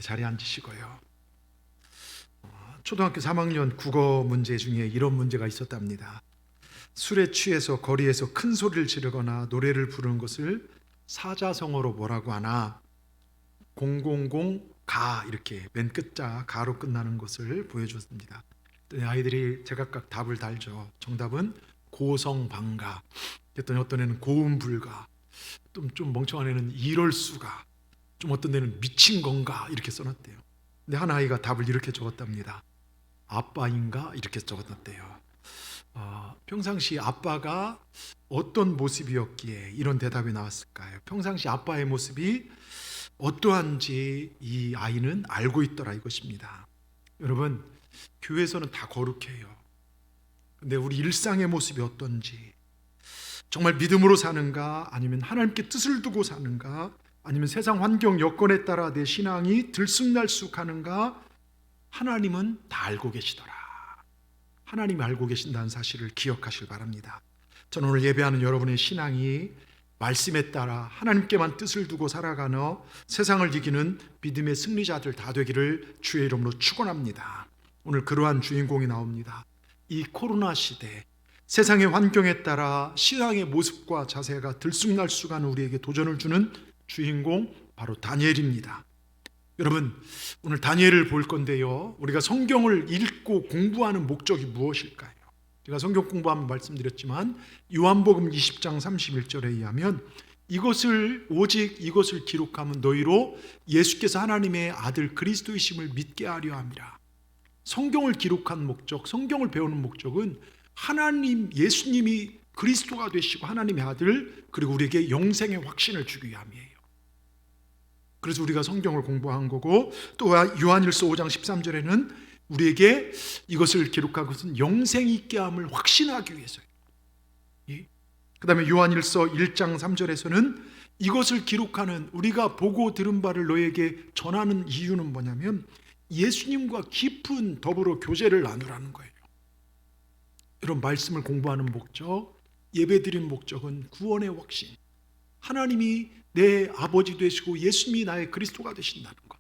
자리에 앉으시고요. 초등학교 3학년 국어 문제 중에 이런 문제가 있었답니다. 술에 취해서 거리에서 큰 소리를 지르거나 노래를 부르는 것을 사자성어로 뭐라고 하나? 000가 이렇게 맨 끝자 가로 끝나는 것을 보여줬습니다. 아이들이 제각각 답을 달죠. 정답은 고성방가, 어떤 애는 고음불가, 좀 멍청한 애는 이럴 수가, 좀 어떤 애는 미친 건가 이렇게 써놨대요. 근데 한 아이가 답을 이렇게 적었답니다. 아빠인가 이렇게 적었대요. 평상시 아빠가 어떤 모습이었기에 이런 대답이 나왔을까요? 평상시 아빠의 모습이 어떠한지 이 아이는 알고 있더라 이것입니다. 여러분, 교회에서는 다 거룩해요. 근데 우리 일상의 모습이 어떤지, 정말 믿음으로 사는가, 아니면 하나님께 뜻을 두고 사는가, 아니면 세상 환경 여건에 따라 내 신앙이 들쑥날쑥하는가, 하나님은 다 알고 계시더라. 하나님이 알고 계신다는 사실을 기억하시길 바랍니다. 저는 오늘 예배하는 여러분의 신앙이 말씀에 따라 하나님께만 뜻을 두고 살아가는 세상을 이기는 믿음의 승리자들 다 되기를 주의 이름으로 축원합니다. 오늘 그러한 주인공이 나옵니다. 이 코로나 시대, 세상의 환경에 따라 신앙의 모습과 자세가 들쑥날쑥하는 우리에게 도전을 주는 주인공, 바로 다니엘입니다. 여러분, 오늘 다니엘을 볼 건데요, 우리가 성경을 읽고 공부하는 목적이 무엇일까요? 제가 성경 공부하면 말씀드렸지만 요한복음 20장 31절에 의하면 오직 이것을 기록하면 너희로 예수께서 하나님의 아들 그리스도이심을 믿게 하려 함이라. 성경을 기록한 목적, 성경을 배우는 목적은 하나님, 예수님이 그리스도가 되시고 하나님의 아들, 그리고 우리에게 영생의 확신을 주기 위함이에요. 그래서 우리가 성경을 공부한 거고, 또 요한일서 5장 13절에는 우리에게 이것을 기록한 것은 영생이 있게 함을 확신하기 위해서예요. 그 다음에 요한일서 1장 3절에서는 이것을 기록하는, 우리가 보고 들은 바를 너에게 전하는 이유는 뭐냐면 예수님과 깊은 더불어 교제를 나누라는 거예요. 이런 말씀을 공부하는 목적, 예배드리는 목적은 구원의 확신, 하나님이 내 아버지 되시고 예수님이 나의 그리스도가 되신다는 것,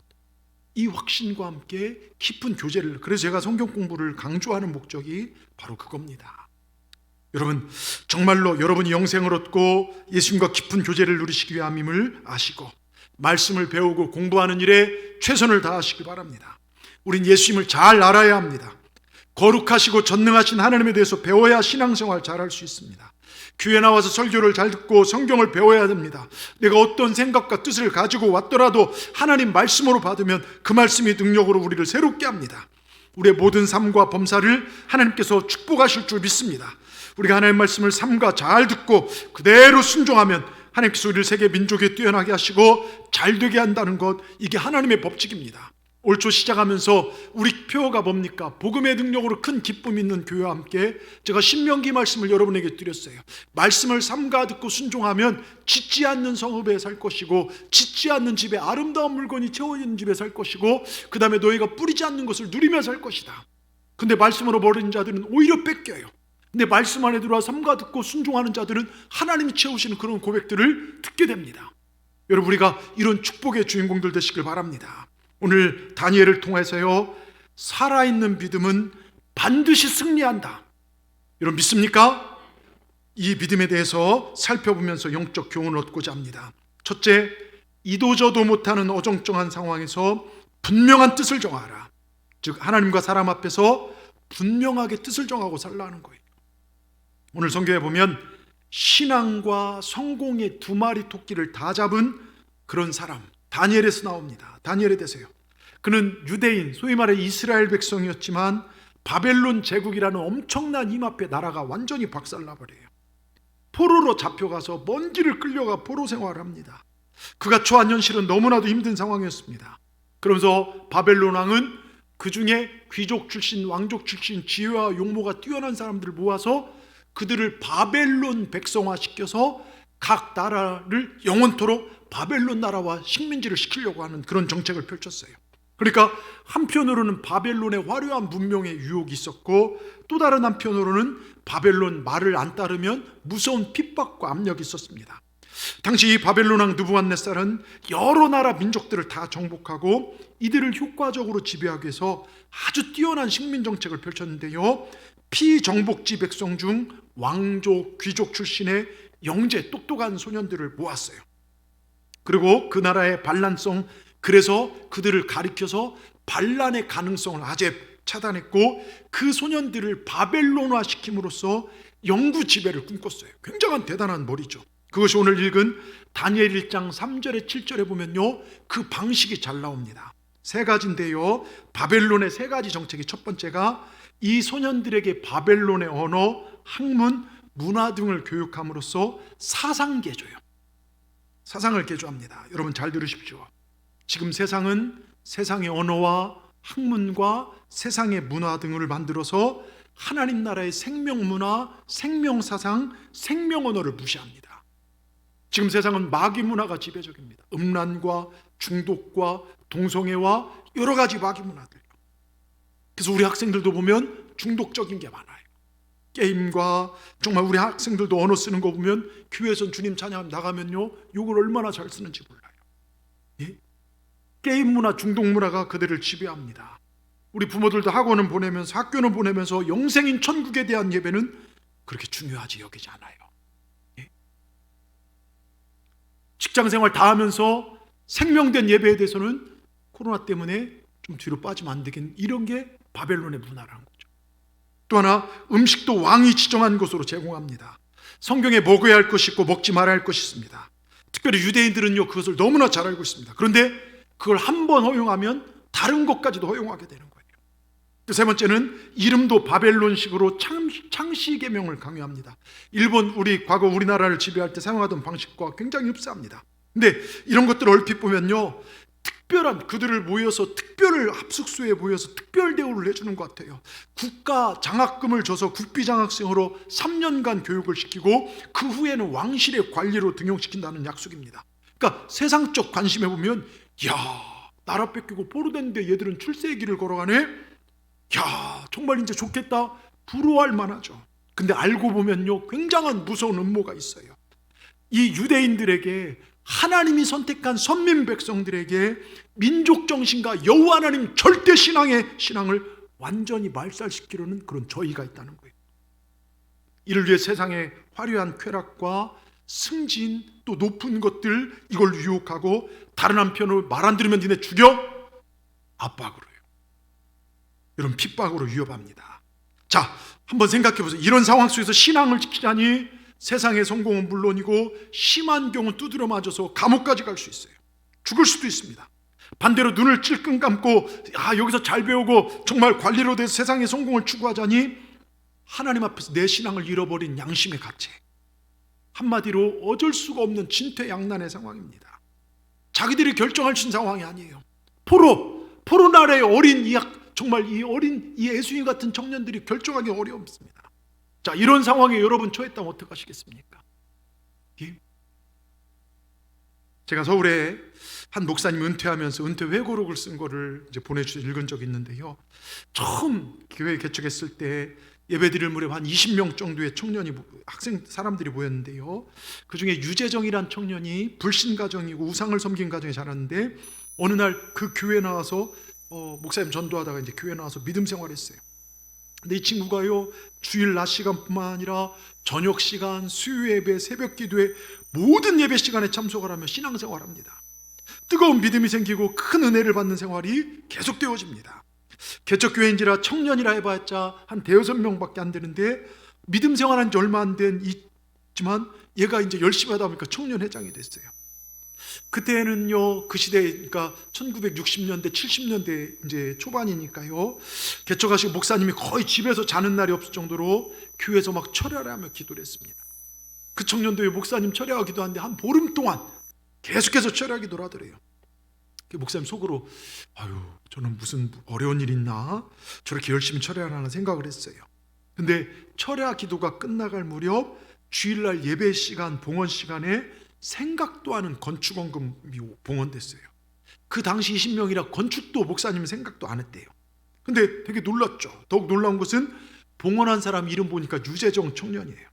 이 확신과 함께 깊은 교제를, 그래서 제가 성경 공부를 강조하는 목적이 바로 그겁니다. 여러분, 정말로 여러분이 영생을 얻고 예수님과 깊은 교제를 누리시기 위함임을 아시고 말씀을 배우고 공부하는 일에 최선을 다하시기 바랍니다. 우린 예수님을 잘 알아야 합니다. 거룩하시고 전능하신 하나님에 대해서 배워야 신앙생활 잘할 수 있습니다. 교회 나와서 설교를 잘 듣고 성경을 배워야 됩니다. 내가 어떤 생각과 뜻을 가지고 왔더라도 하나님 말씀으로 받으면 그 말씀이 능력으로 우리를 새롭게 합니다. 우리의 모든 삶과 범사를 하나님께서 축복하실 줄 믿습니다. 우리가 하나님 말씀을 삼가 잘 듣고 그대로 순종하면 하나님께서 우리를 세계 민족에 뛰어나게 하시고 잘 되게 한다는 것, 이게 하나님의 법칙입니다. 올 초 시작하면서 우리 표어가 뭡니까? 복음의 능력으로 큰 기쁨이 있는 교회와 함께 제가 신명기 말씀을 여러분에게 드렸어요. 말씀을 삼가 듣고 순종하면 짓지 않는 성읍에 살 것이고, 짓지 않는 집에 아름다운 물건이 채워있는 집에 살 것이고, 그 다음에 너희가 뿌리지 않는 것을 누리며 살 것이다. 근데 말씀으로 버린 자들은 오히려 뺏겨요. 근데 말씀 안에 들어와 삼가 듣고 순종하는 자들은 하나님이 채우시는 그런 고백들을 듣게 됩니다. 여러분, 우리가 이런 축복의 주인공들 되시길 바랍니다. 오늘 다니엘을 통해서요, 살아있는 믿음은 반드시 승리한다. 여러분 믿습니까? 이 믿음에 대해서 살펴보면서 영적 교훈을 얻고자 합니다. 첫째, 이도저도 못하는 어정쩡한 상황에서 분명한 뜻을 정하라. 즉 하나님과 사람 앞에서 분명하게 뜻을 정하고 살라는 거예요. 오늘 성경에 보면 신앙과 성공의 두 마리 토끼를 다 잡은 그런 사람, 다니엘에서 나옵니다. 다니엘에 대해서요. 그는 유대인, 소위 말해 이스라엘 백성이었지만 바벨론 제국이라는 엄청난 힘 앞에 나라가 완전히 박살나버려요. 포로로 잡혀가서 먼 길을 끌려가 포로 생활을 합니다. 그가 처한 현실은 너무나도 힘든 상황이었습니다. 그러면서 바벨론 왕은 그 중에 귀족 출신, 왕족 출신, 지혜와 용모가 뛰어난 사람들을 모아서 그들을 바벨론 백성화 시켜서 각 나라를 영원토록 바벨론 나라와 식민지를 시키려고 하는 그런 정책을 펼쳤어요. 그러니까 한편으로는 바벨론의 화려한 문명의 유혹이 있었고, 또 다른 한편으로는 바벨론 말을 안 따르면 무서운 핍박과 압력이 있었습니다. 당시 바벨론 왕 느부갓네살은 여러 나라 민족들을 다 정복하고 이들을 효과적으로 지배하기 위해서 아주 뛰어난 식민 정책을 펼쳤는데요, 피정복지 백성 중 왕족, 귀족 출신의 영재 똑똑한 소년들을 모았어요. 그리고 그 나라의 반란성, 그래서 그들을 가리켜서 반란의 가능성을 아예 차단했고 그 소년들을 바벨론화 시킴으로써 영구 지배를 꿈꿨어요. 굉장한 대단한 머리죠. 그것이 오늘 읽은 다니엘 1장 3절에 7절에 보면요, 그 방식이 잘 나옵니다. 세 가지인데요, 바벨론의 세 가지 정책이, 첫 번째가 이 소년들에게 바벨론의 언어, 학문, 문화 등을 교육함으로써 사상 개조예요. 사상을 개조합니다. 여러분 잘 들으십시오. 지금 세상은 세상의 언어와 학문과 세상의 문화 등을 만들어서 하나님 나라의 생명문화, 생명사상, 생명언어를 무시합니다. 지금 세상은 마귀 문화가 지배적입니다. 음란과 중독과 동성애와 여러 가지 마귀 문화들. 그래서 우리 학생들도 보면 중독적인 게 많아요. 게임과, 정말 우리 학생들도 언어 쓰는 거 보면 교회에서 주님 찬양 나가면요, 욕을 얼마나 잘 쓰는지 몰라요. 예? 게임 문화, 중독 문화가 그들을 지배합니다. 우리 부모들도 학원은 보내면서, 학교는 보내면서 영생인 천국에 대한 예배는 그렇게 중요하지 여기지 않아요. 예? 직장생활 다 하면서 생명된 예배에 대해서는 코로나 때문에 좀 뒤로 빠지면 안 되겠는, 이런 게 바벨론의 문화라는 거죠. 또 하나, 음식도 왕이 지정한 것으로 제공합니다. 성경에 먹어야 할 것이 있고 먹지 말아야 할 것이 있습니다. 특별히 유대인들은요, 그것을 너무나 잘 알고 있습니다. 그런데 그걸 한 번 허용하면 다른 것까지도 허용하게 되는 거예요. 세 번째는 이름도 바벨론식으로 창씨 계명을 강요합니다. 일본, 과거 우리나라를 지배할 때 사용하던 방식과 굉장히 흡사합니다. 근데 이런 것들을 얼핏 보면요, 특별한, 그들을 모여서 특별 합숙소에 모여서 특별 대우를 해주는 것 같아요. 국가 장학금을 줘서 국비장학생으로 3년간 교육을 시키고 그 후에는 왕실의 관리로 등용시킨다는 약속입니다. 그러니까 세상적 관심에 보면, 야, 나라 뺏기고 포로됐는데 얘들은 출세의 길을 걸어가네? 야, 정말 이제 좋겠다, 부러워할 만하죠. 근데 알고 보면요, 굉장한 무서운 음모가 있어요. 이 유대인들에게, 하나님이 선택한 선민 백성들에게 민족 정신과 여호와 하나님 절대 신앙을 완전히 말살시키려는 그런 저희가 있다는 거예요. 이를 위해 세상의 화려한 쾌락과 승진, 또 높은 것들, 이걸 유혹하고, 다른 한편으로 말 안 들으면 니네 죽여, 압박으로요. 이런 핍박으로 위협합니다. 자, 한번 생각해 보세요. 이런 상황 속에서 신앙을 지키자니 세상의 성공은 물론이고 심한 경우 두드려 맞아서 감옥까지 갈 수 있어요. 죽을 수도 있습니다. 반대로 눈을 찔끔 감고, 여기서 잘 배우고 정말 관리로 돼서 세상의 성공을 추구하자니 하나님 앞에서 내 신앙을 잃어버린 양심의 가책, 한마디로 어쩔 수가 없는 진퇴양난의 상황입니다. 자기들이 결정할 수 있는 상황이 아니에요. 포로 나라의 어린 정말 이 어린 이 예수님 같은 청년들이 결정하기 어렵습니다. 자, 이런 상황에 여러분 처했다면 어떡하시겠습니까? 예? 제가 서울에 한 목사님 은퇴하면서 은퇴 회고록을 쓴 거를 이제 보내주셔서 읽은 적이 있는데요, 처음 교회 개척했을 때 예배드릴 무렵 한 20명 정도의 청년이, 학생 사람들이 모였는데요, 그 중에 유재정이란 청년이 불신 가정이고 우상을 섬긴 가정에 자랐는데 어느 날 그 교회 나와서 목사님 전도하다가 이제 교회 나와서 믿음 생활했어요. 근데 이 친구가요, 주일 낮 시간뿐만 아니라 저녁 시간, 수요 예배, 새벽 기도회 모든 예배 시간에 참석을 하며 신앙생활합니다. 뜨거운 믿음이 생기고 큰 은혜를 받는 생활이 계속되어집니다. 개척교회인지라 청년이라 해봤자 한 대여섯 명밖에 안 되는데 믿음 생활한 지 얼마 안 있지만 얘가 이제 열심히 하다 보니까 청년회장이 됐어요. 그때는요, 그 시대, 그러니까 1960년대, 70년대 이제 초반이니까요, 개척하시고 목사님이 거의 집에서 자는 날이 없을 정도로 교회에서 막 철야를 하며 기도를 했습니다. 그 청년도 목사님 철야가 기도하는데 한 보름 동안 계속해서 철야 기도를 하더래요. 목사님 속으로, 저는 무슨 어려운 일 있나? 저렇게 열심히 철야를 하나 생각을 했어요. 근데 철야 기도가 끝나갈 무렵 주일날 예배 시간, 봉헌 시간에 생각도 않은 건축원금이 봉헌됐어요. 그 당시 20명이라 건축도 목사님은 생각도 안 했대요. 근데 되게 놀랐죠. 더욱 놀라운 것은 봉헌한 사람 이름 보니까 유재정 청년이에요.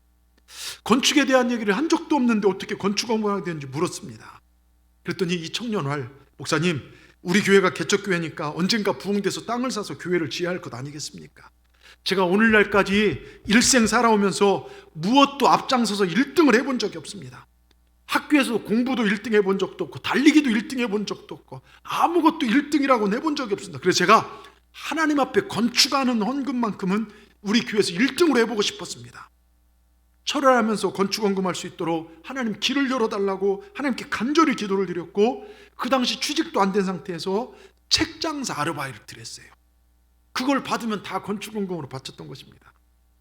건축에 대한 얘기를 한 적도 없는데 어떻게 건축 공부하게 되는지 물었습니다. 그랬더니 이 청년활, 목사님, 우리 교회가 개척교회니까 언젠가 부흥돼서 땅을 사서 교회를 지어야 할 것 아니겠습니까? 제가 오늘날까지 일생 살아오면서 무엇도 앞장서서 1등을 해본 적이 없습니다. 학교에서 공부도 1등 해본 적도 없고 달리기도 1등 해본 적도 없고 아무것도 1등이라고 내본 적이 없습니다. 그래서 제가 하나님 앞에 건축하는 헌금만큼은 우리 교회에서 1등으로 해보고 싶었습니다. 철회하면서 건축 헌금할 수 있도록 하나님 길을 열어달라고 하나님께 간절히 기도를 드렸고, 그 당시 취직도 안 된 상태에서 책장사 아르바이트를 했어요. 그걸 받으면 다 건축 헌금으로 바쳤던 것입니다.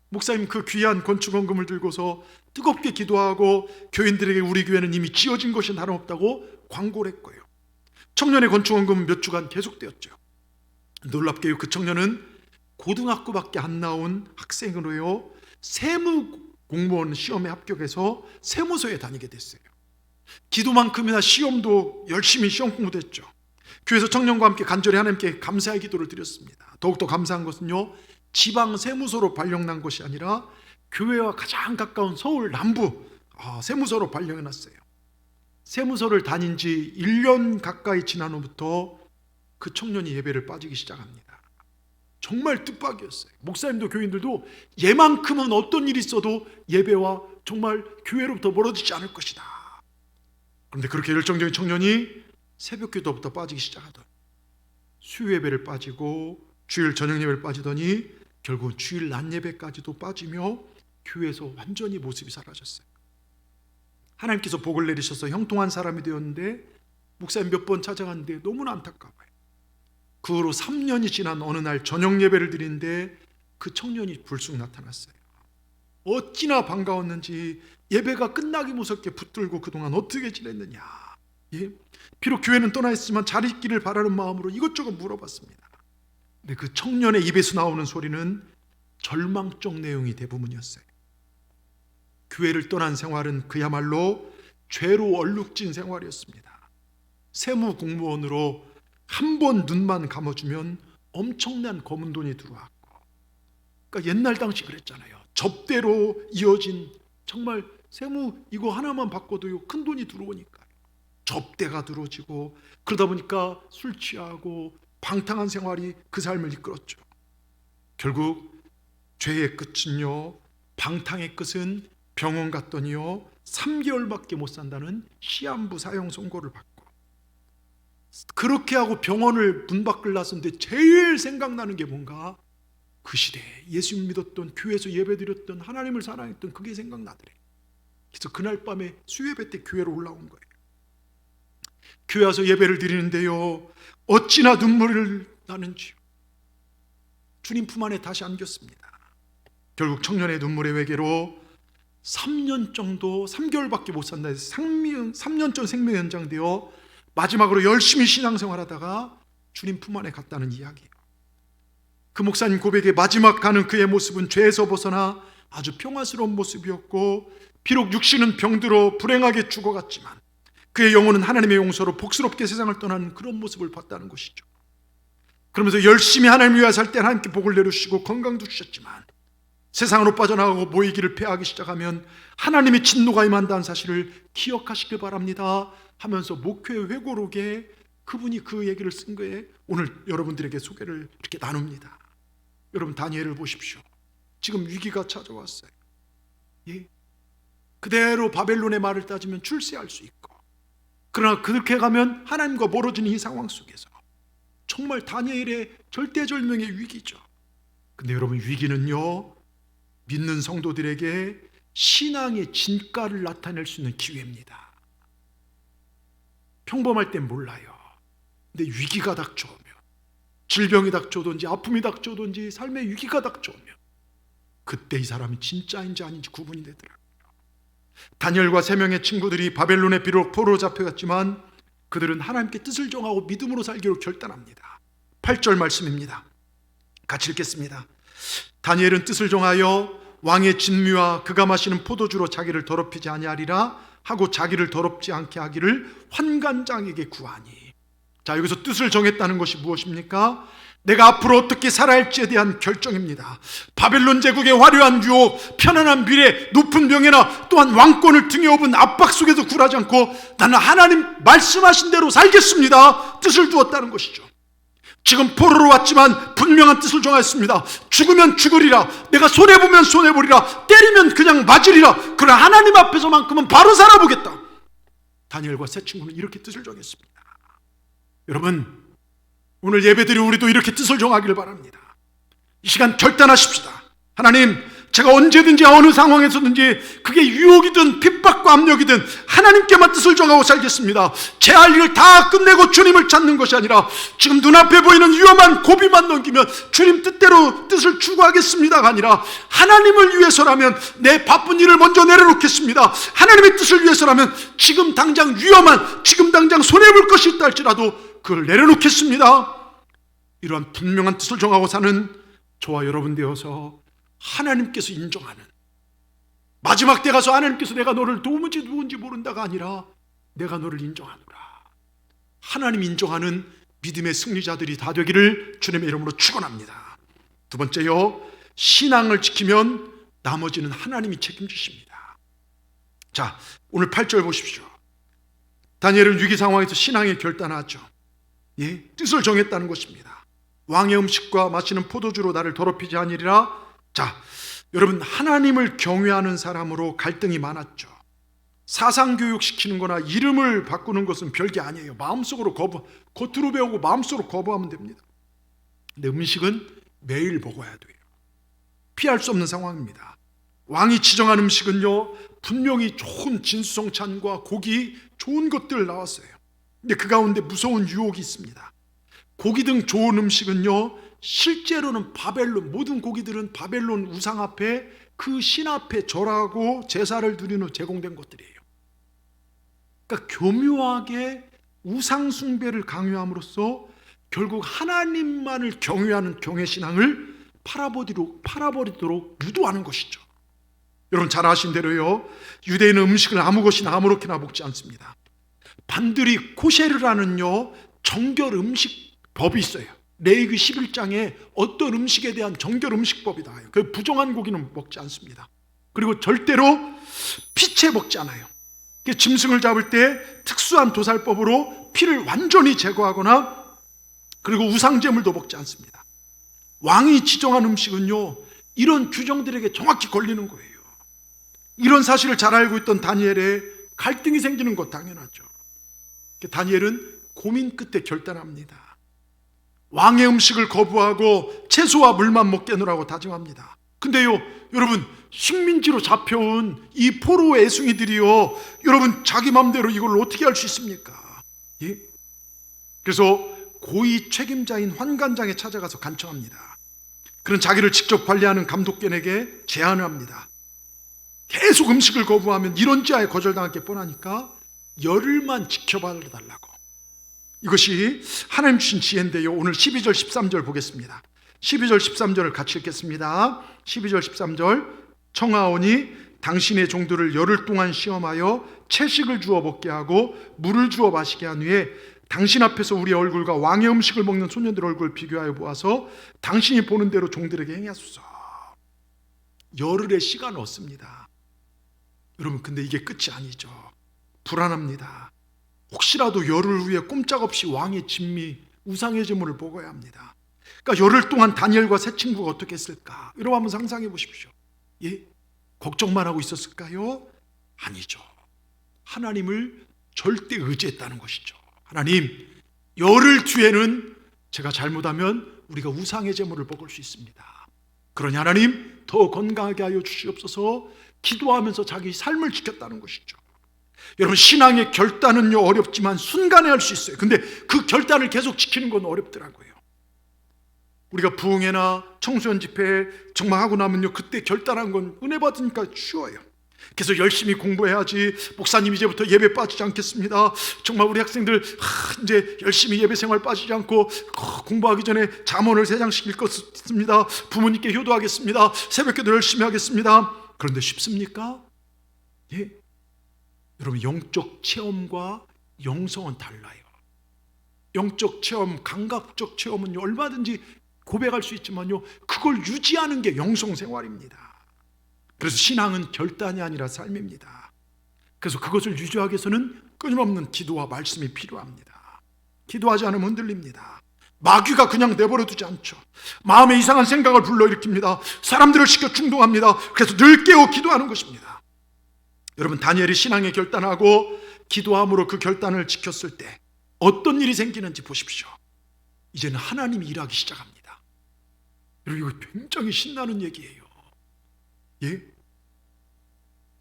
목사님, 그 귀한 건축 헌금을 들고서 뜨겁게 기도하고 교인들에게 우리 교회는 이미 지어진 것이 다름없다고 광고를 했고요. 청년의 건축 헌금은 몇 주간 계속되었죠. 놀랍게요, 그 청년은 고등학교밖에 안 나온 학생으로요, 세무 공무원 시험에 합격해서 세무서에 다니게 됐어요. 기도만큼이나 시험도 열심히 시험 공부도 했죠. 교회에서 청년과 함께 간절히 하나님께 감사의 기도를 드렸습니다. 더욱더 감사한 것은요, 지방 세무서로 발령난 것이 아니라 교회와 가장 가까운 서울 남부 세무서로 발령해놨어요. 세무서를 다닌 지 1년 가까이 지난 후부터 그 청년이 예배를 빠지기 시작합니다. 정말 뜻밖이었어요. 목사님도 교인들도 얘만큼은 어떤 일이 있어도 예배와 정말 교회로부터 멀어지지 않을 것이다. 그런데 그렇게 열정적인 청년이 새벽 기도부터 빠지기 시작하더니 수요 예배를 빠지고 주일 저녁 예배를 빠지더니 결국은 주일 낮 예배까지도 빠지며 교회에서 완전히 모습이 사라졌어요. 하나님께서 복을 내리셔서 형통한 사람이 되었는데 목사님 몇 번 찾아갔는데 너무나 안타까워요. 그 후로 3년이 지난 어느 날 저녁 예배를 드리는데 그 청년이 불쑥 나타났어요. 어찌나 반가웠는지 예배가 끝나기 무섭게 붙들고 그동안 어떻게 지냈느냐. 비록 교회는 떠나 있지만 잘 있기를 바라는 마음으로 이것저것 물어봤습니다. 근데 그 청년의 입에서 나오는 소리는 절망적 내용이 대부분이었어요. 교회를 떠난 생활은 그야말로 죄로 얼룩진 생활이었습니다. 세무 공무원으로 한 번 눈만 감아주면 엄청난 검은 돈이 들어왔고, 그러니까 옛날 당시 그랬잖아요. 접대로 이어진, 정말 세무 이거 하나만 바꿔도요 큰 돈이 들어오니까요. 접대가 들어지고, 그러다 보니까 술 취하고 방탕한 생활이 그 삶을 이끌었죠. 결국 죄의 끝은요, 방탕의 끝은 병원 갔더니요 3개월밖에 못 산다는 시한부 사형 선고를 받고, 그렇게 하고 병원을 문 밖을 나섰는데 제일 생각나는 게 뭔가, 그 시대에 예수 믿었던, 교회에서 예배드렸던, 하나님을 사랑했던 그게 생각나더래. 그래서 그날 밤에 수요예배 때 교회로 올라온 거예요. 교회 와서 예배를 드리는데요 어찌나 눈물을 나는지요. 주님 품 안에 다시 안겼습니다. 결국 청년의 눈물의 외계로 3년 정도, 3개월밖에 못 산다 해서 3년 전 생명 연장되어 마지막으로 열심히 신앙생활하다가 주님 품 안에 갔다는 이야기예요. 그 목사님 고백의 마지막 가는 그의 모습은 죄에서 벗어나 아주 평화스러운 모습이었고, 비록 육신은 병들어 불행하게 죽어갔지만 그의 영혼은 하나님의 용서로 복스럽게 세상을 떠나는 그런 모습을 봤다는 것이죠. 그러면서 열심히 하나님을 위해 살 때 하나님께 복을 내려주시고 건강도 주셨지만 세상으로 빠져나가고 모이기를 패하기 시작하면 하나님의 진노가 임한다는 사실을 기억하시길 바랍니다 하면서 목회 회고록에 그분이 그 얘기를 쓴 거에 오늘 여러분들에게 소개를 이렇게 나눕니다. 여러분 다니엘을 보십시오. 지금 위기가 찾아왔어요. 그대로 바벨론의 말을 따지면 출세할 수 있고, 그러나 그렇게 가면 하나님과 멀어지는 이 상황 속에서 정말 다니엘의 절대절명의 위기죠. 근데 여러분, 위기는요 믿는 성도들에게 신앙의 진가를 나타낼 수 있는 기회입니다. 평범할 땐 몰라요. 근데 위기가 닥쳐오면, 질병이 닥쳐오든지 아픔이 닥쳐오든지 삶의 위기가 닥쳐오면 그때 이 사람이 진짜인지 아닌지 구분이 되더라고요. 다니엘과 3명의 친구들이 바벨론에 비록 포로로 잡혀갔지만 그들은 하나님께 뜻을 정하고 믿음으로 살기로 결단합니다. 8절 말씀입니다. 같이 읽겠습니다. 다니엘은 뜻을 정하여 왕의 진미와 그가 마시는 포도주로 자기를 더럽히지 아니하리라 하고 자기를 더럽지 않게 하기를 환관장에게 구하니. 자, 여기서 뜻을 정했다는 것이 무엇입니까? 내가 앞으로 어떻게 살아야 할지에 대한 결정입니다. 바벨론 제국의 화려한 유혹, 편안한 미래, 높은 명예나 또한 왕권을 등에 업은 압박 속에서 굴하지 않고 나는 하나님 말씀하신 대로 살겠습니다. 뜻을 두었다는 것이죠. 지금 포로로 왔지만 분명한 뜻을 정하였습니다. 죽으면 죽으리라. 내가 손해보면 손해보리라. 때리면 그냥 맞으리라. 그러나 하나님 앞에서만큼은 바로 살아보겠다. 다니엘과 세 친구는 이렇게 뜻을 정했습니다. 여러분, 오늘 예배드린 우리도 이렇게 뜻을 정하기를 바랍니다. 이 시간 결단하십시다. 하나님, 제가 언제든지 어느 상황에서든지 그게 유혹이든 핍박과 압력이든 하나님께만 뜻을 정하고 살겠습니다. 제 할 일을 다 끝내고 주님을 찾는 것이 아니라 지금 눈앞에 보이는 위험한 고비만 넘기면 주님 뜻대로 뜻을 추구하겠습니다가 아니라 하나님을 위해서라면 내 바쁜 일을 먼저 내려놓겠습니다. 하나님의 뜻을 위해서라면 지금 당장 위험한, 지금 당장 손해볼 것이 있다 할지라도 그걸 내려놓겠습니다. 이러한 분명한 뜻을 정하고 사는 저와 여러분 되어서 하나님께서 인정하는, 마지막 때 가서 하나님께서 내가 너를 도무지 누군지 모른다가 아니라 내가 너를 인정하노라, 하나님 인정하는 믿음의 승리자들이 다 되기를 주님의 이름으로 축원합니다. 두 번째요, 신앙을 지키면 나머지는 하나님이 책임지십니다. 자, 오늘 8절 보십시오. 다니엘은 위기 상황에서 신앙의 결단하죠. 뜻을 정했다는 것입니다. 왕의 음식과 마시는 포도주로 나를 더럽히지 아니리라. 자, 여러분, 하나님을 경외하는 사람으로 갈등이 많았죠. 사상교육시키는 거나 이름을 바꾸는 것은 별게 아니에요. 마음속으로 겉으로 배우고 마음속으로 거부하면 됩니다. 근데 음식은 매일 먹어야 돼요. 피할 수 없는 상황입니다. 왕이 지정한 음식은요, 분명히 좋은 진수성찬과 고기, 좋은 것들 나왔어요. 근데 그 가운데 무서운 유혹이 있습니다. 고기 등 좋은 음식은요, 실제로는 바벨론, 모든 고기들은 바벨론 우상 앞에, 그 신 앞에 절하고 제사를 드리는 후 제공된 것들이에요. 그러니까 교묘하게 우상 숭배를 강요함으로써 결국 하나님만을 경외하는 경외신앙을 팔아버리도록 유도하는 것이죠. 여러분 잘 아신 대로요, 유대인은 음식을 아무 것이나 아무렇게나 먹지 않습니다. 반드시 코셰르라는요, 정결 음식 법이 있어요. 레위기 11장에 어떤 음식에 대한 정결 음식법이 나와요. 그 부정한 고기는 먹지 않습니다. 그리고 절대로 피채 먹지 않아요. 짐승을 잡을 때 특수한 도살법으로 피를 완전히 제거하거나, 그리고 우상제물도 먹지 않습니다. 왕이 지정한 음식은요, 이런 규정들에게 정확히 걸리는 거예요. 이런 사실을 잘 알고 있던 다니엘에 갈등이 생기는 것 당연하죠. 다니엘은 고민 끝에 결단합니다. 왕의 음식을 거부하고 채소와 물만 먹게 하라고 다짐합니다. 근데요, 여러분, 식민지로 잡혀온 이 포로 애송이들이요, 여러분 자기 마음대로 이걸 어떻게 할 수 있습니까? 예? 그래서 고위 책임자인 환관장에 찾아가서 간청합니다. 그는 자기를 직접 관리하는 감독관에게 제안을 합니다. 계속 음식을 거부하면 이런지하에 거절당할 게 뻔하니까 열흘만 지켜봐 달라고. 이것이 하나님 주신 지혜인데요, 오늘 12절 13절 보겠습니다. 12절 13절을 같이 읽겠습니다. 12절 13절, 청하오니 당신의 종들을 열흘 동안 시험하여 채식을 주어 먹게 하고 물을 주어 마시게 한 후에 당신 앞에서 우리 얼굴과 왕의 음식을 먹는 소년들 얼굴을 비교하여 보아서 당신이 보는 대로 종들에게 행하소서. 열흘의 시간을 얻습니다. 여러분, 근데 이게 끝이 아니죠. 불안합니다. 혹시라도 열흘 후에 꼼짝없이 왕의 진미, 우상의 제물을 먹어야 합니다. 그러니까 열흘 동안 다니엘과 세 친구가 어떻게 했을까? 여러분 한번 상상해 보십시오. 예? 걱정만 하고 있었을까요? 아니죠. 하나님을 절대 의지했다는 것이죠. 하나님, 열흘 뒤에는 제가 잘못하면 우리가 우상의 제물을 먹을 수 있습니다. 그러니 하나님 더 건강하게 하여 주시옵소서 기도하면서 자기 삶을 지켰다는 것이죠. 여러분, 신앙의 결단은요, 어렵지만 순간에 할 수 있어요. 근데 그 결단을 계속 지키는 건 어렵더라고요. 우리가 부흥회나 청소년 집회 정말 하고 나면요, 그때 결단한 건 은혜 받으니까 쉬워요. 그래서 열심히 공부해야지, 목사님 이제부터 예배 빠지지 않겠습니다, 정말 우리 학생들 이제 열심히 예배 생활 빠지지 않고 공부하기 전에 잠언을 3장씩 읽겠습니다, 부모님께 효도하겠습니다, 새벽기도 열심히 하겠습니다. 그런데 쉽습니까? 예? 여러분, 영적 체험과 영성은 달라요. 영적 체험, 감각적 체험은요, 얼마든지 고백할 수 있지만요, 그걸 유지하는 게 영성생활입니다. 그래서 신앙은 결단이 아니라 삶입니다. 그래서 그것을 유지하기 위해서는 끊임없는 기도와 말씀이 필요합니다. 기도하지 않으면 흔들립니다. 마귀가 그냥 내버려 두지 않죠. 마음에 이상한 생각을 불러일으킵니다. 사람들을 시켜 충동합니다. 그래서 늘 깨워 기도하는 것입니다. 여러분, 다니엘이 신앙에 결단하고 기도함으로 그 결단을 지켰을 때 어떤 일이 생기는지 보십시오. 이제는 하나님이 일하기 시작합니다. 여러분, 이거 굉장히 신나는 얘기예요. 예?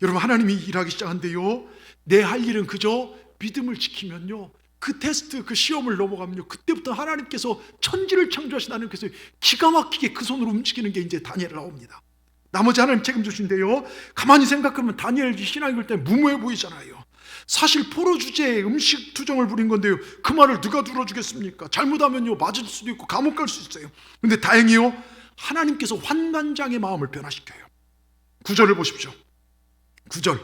여러분, 하나님이 일하기 시작한데요, 내 할 일은 그저 믿음을 지키면요, 그 테스트, 그 시험을 넘어가면요, 그때부터 하나님께서 천지를 창조하신 하나님께서 기가 막히게 그 손으로 움직이는 게 이제 다니엘 나옵니다. 나머지 하나님 책임지신데요, 가만히 생각하면 다니엘 신앙이 그럴 때 무모해 보이잖아요. 사실 포로 주제에 음식 투정을 부린 건데요, 그 말을 누가 들어주겠습니까? 잘못하면요, 맞을 수도 있고 감옥 갈 수 있어요. 근데 다행히요, 하나님께서 환관장의 마음을 변화시켜요. 9절을 보십시오. 9절,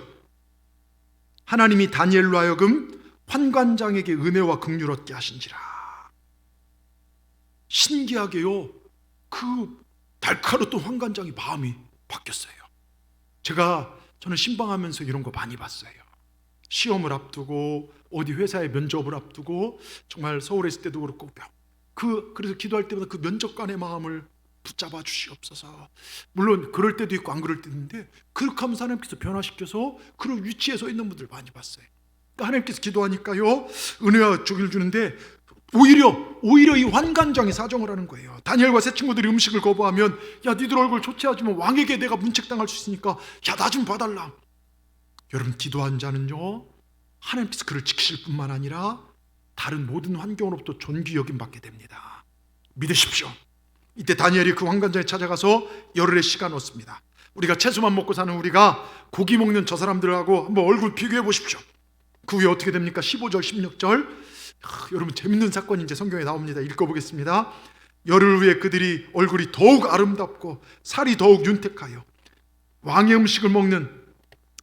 하나님이 다니엘로 하여금 환관장에게 은혜와 긍휼 얻게 하신지라. 신기하게요, 그 날카로웠던 환관장이 마음이 바뀌었어요. 저는 신방하면서 이런 거 많이 봤어요. 시험을 앞두고 어디 회사에 면접을 앞두고 정말 서울에 있을 때도 그렇고, 그래서 기도할 때마다 그 면접관의 마음을 붙잡아 주시옵소서. 물론 그럴 때도 있고 안 그럴 때도 있는데, 그렇게 하면서 하나님께서 변화시켜서 그런 위치에 서 있는 분들 많이 봤어요. 그러니까 하나님께서 기도하니까요, 은혜와 주기를 주는데 오히려 이 환관장이 사정을 하는 거예요. 다니엘과 세 친구들이 음식을 거부하면, 야, 니들 얼굴 좋지 않지만 왕에게 내가 문책당할 수 있으니까 야, 나 좀 봐달라. 여러분, 기도한 자는요, 하나님께서 그를 지키실 뿐만 아니라 다른 모든 환경으로부터 존귀 여김 받게 됩니다. 믿으십시오. 이때 다니엘이 그 환관장에 찾아가서 열흘의 시간 얻습니다. 우리가 채소만 먹고 사는 우리가 고기 먹는 저 사람들하고 한번 얼굴 비교해 보십시오. 그 후에 어떻게 됩니까? 15절 16절, 여러분, 재밌는 사건이 이제 성경에 나옵니다. 읽어보겠습니다. 열흘 후에 그들이 얼굴이 더욱 아름답고 살이 더욱 윤택하여 왕의 음식을 먹는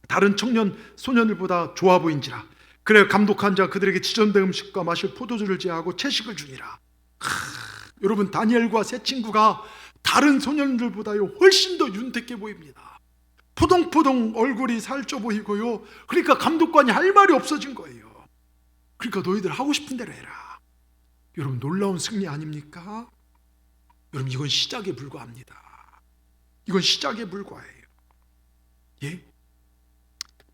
다른 청년 소년들보다 좋아 보인지라. 그래 감독한 자 그들에게 지전된 음식과 마실 포도주를 제하고 채식을 주니라. 여러분, 다니엘과 세 친구가 다른 소년들보다요 훨씬 더 윤택해 보입니다. 포동포동 얼굴이 살쪄 보이고요, 그러니까 감독관이 할 말이 없어진 거예요. 그러니까 너희들 하고 싶은 대로 해라. 여러분, 놀라운 승리 아닙니까? 여러분, 이건 시작에 불과합니다. 이건 시작에 불과해요. 예?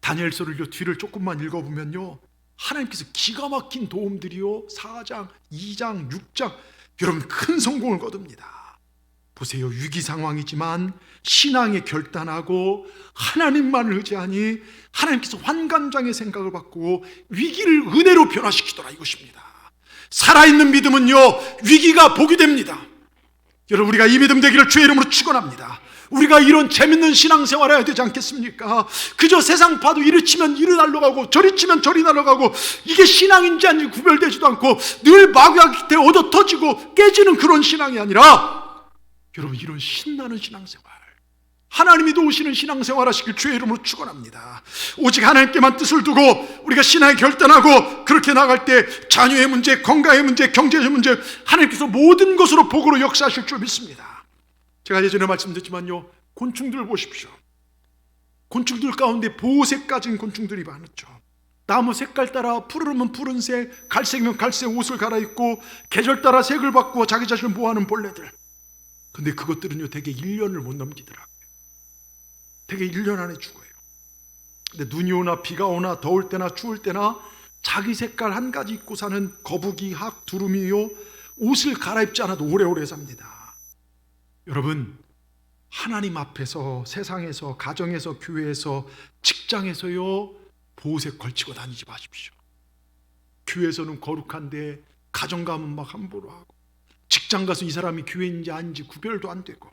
다니엘서를 뒤를 조금만 읽어보면요, 하나님께서 기가 막힌 도움들이요, 4장, 2장, 6장, 여러분, 큰 성공을 거둡니다. 보세요, 위기 상황이지만 신앙에 결단하고 하나님만을 의지하니 하나님께서 환관장의 생각을 바꾸고 위기를 은혜로 변화시키더라, 이것입니다. 살아있는 믿음은요, 위기가 복이 됩니다. 여러분, 우리가 이 믿음 되기를 주의 이름으로 축원합니다. 우리가 이런 재밌는 신앙생활을 해야 되지 않겠습니까? 그저 세상 봐도 이리 치면 이리 날아가고 저리 치면 저리 날아가고, 이게 신앙인지 아닌지 구별되지도 않고 늘 마귀와 깃에 얻어 터지고 깨지는 그런 신앙이 아니라, 여러분, 이런 신나는 신앙생활, 하나님이 도우시는 신앙생활 하시길 주의 이름으로 축원합니다. 오직 하나님께만 뜻을 두고 우리가 신앙에 결단하고 그렇게 나갈 때 자녀의 문제, 건강의 문제, 경제의 문제, 하나님께서 모든 것으로 복으로 역사하실 줄 믿습니다. 제가 예전에 말씀드렸지만요, 곤충들 보십시오. 곤충들 가운데 보호색 가진 곤충들이 많았죠. 나무 색깔 따라 푸르면 푸른색, 갈색이면 갈색 옷을 갈아입고 계절 따라 색을 바꾸어 자기 자신을 보호하는 벌레들. 근데 그것들은요, 대개 1년을 못 넘기더라고요. 대개 1년 안에 죽어요. 근데 눈이 오나 비가 오나 더울 때나 추울 때나 자기 색깔 한 가지 입고 사는 거북이, 학, 두루미요, 옷을 갈아입지 않아도 오래오래 삽니다. 여러분, 하나님 앞에서, 세상에서, 가정에서, 교회에서, 직장에서요, 보호색 걸치고 다니지 마십시오. 교회에서는 거룩한데 가정 가면 막 함부로 하고, 직장 가서 이 사람이 교회인지 아닌지 구별도 안 되고,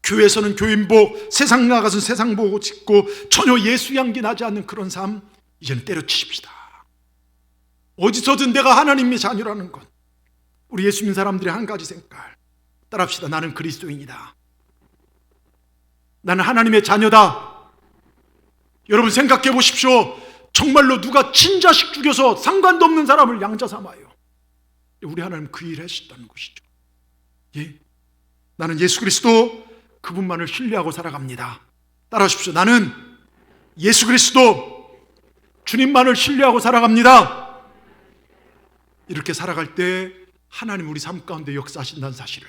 교회에서는 교인복, 세상 나가서 세상복 짓고 전혀 예수 향기 나지 않는 그런 삶, 이제는 때려치십시다. 어디서든 내가 하나님의 자녀라는 것, 우리 예수 믿는 사람들의 한 가지 생각 따라합시다. 나는 그리스도인이다. 나는 하나님의 자녀다. 여러분, 생각해 보십시오. 정말로 누가 친자식 죽여서 상관도 없는 사람을 양자 삼아요. 우리 하나님 그 일을 하셨다는 것이죠. 예? 나는 예수 그리스도 그분만을 신뢰하고 살아갑니다. 따라하십시오. 나는 예수 그리스도 주님만을 신뢰하고 살아갑니다. 이렇게 살아갈 때 하나님 우리 삶 가운데 역사하신다는 사실을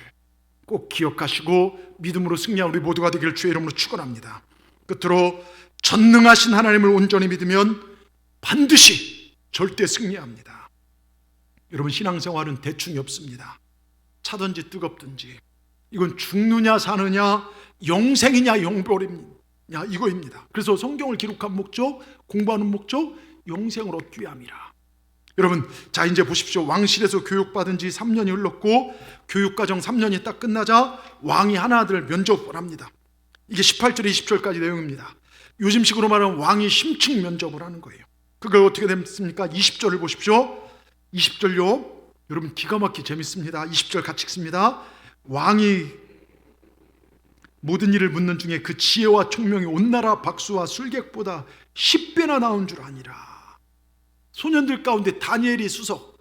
꼭 기억하시고 믿음으로 승리한 우리 모두가 되기를 주의 이름으로 축원합니다. 끝으로 전능하신 하나님을 온전히 믿으면 반드시 절대 승리합니다. 여러분, 신앙생활은 대충이 없습니다. 차든지 뜨겁든지 이건 죽느냐 사느냐, 영생이냐 영벌이냐 이거입니다. 그래서 성경을 기록한 목적, 공부하는 목적, 영생을 얻기 위함이라. 여러분, 자 이제 보십시오. 왕실에서 교육받은 지 3년이 흘렀고 교육과정 3년이 딱 끝나자 왕이 하나둘 면접을 합니다. 이게 18절 20절까지 내용입니다. 요즘식으로 말하면 왕이 심층 면접을 하는 거예요. 그걸 어떻게 됐습니까? 20절을 보십시오. 20절요. 여러분 기가 막히게 재밌습니다. 20절 같이 읽습니다. 왕이 모든 일을 묻는 중에 그 지혜와 총명이 온 나라 박수와 술객보다 10배나 나온 줄 아니라. 소년들 가운데 다니엘이 수석,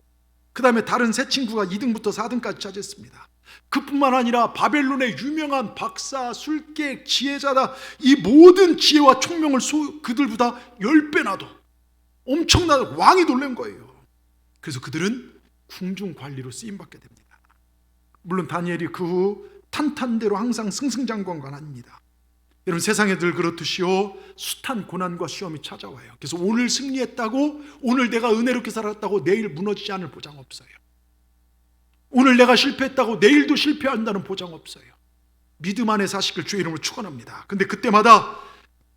그 다음에 다른 세 친구가 2등부터 4등까지 차지했습니다. 그뿐만 아니라 바벨론의 유명한 박사, 술객, 지혜자다, 이 모든 지혜와 총명을 그들보다 10배나도 엄청나게 왕이 놀란 거예요. 그래서 그들은 궁중관리로 쓰임받게 됩니다. 물론 다니엘이 그 후 탄탄대로 항상 승승장구한 아닙니다. 여러분, 세상에 늘 그렇듯이요, 숱한 고난과 시험이 찾아와요. 그래서 오늘 승리했다고, 오늘 내가 은혜롭게 살았다고 내일 무너지지 않을 보장 없어요. 오늘 내가 실패했다고 내일도 실패한다는 보장 없어요. 믿음 안에 사시길 주의 이름으로 축원합니다. 근데 그때마다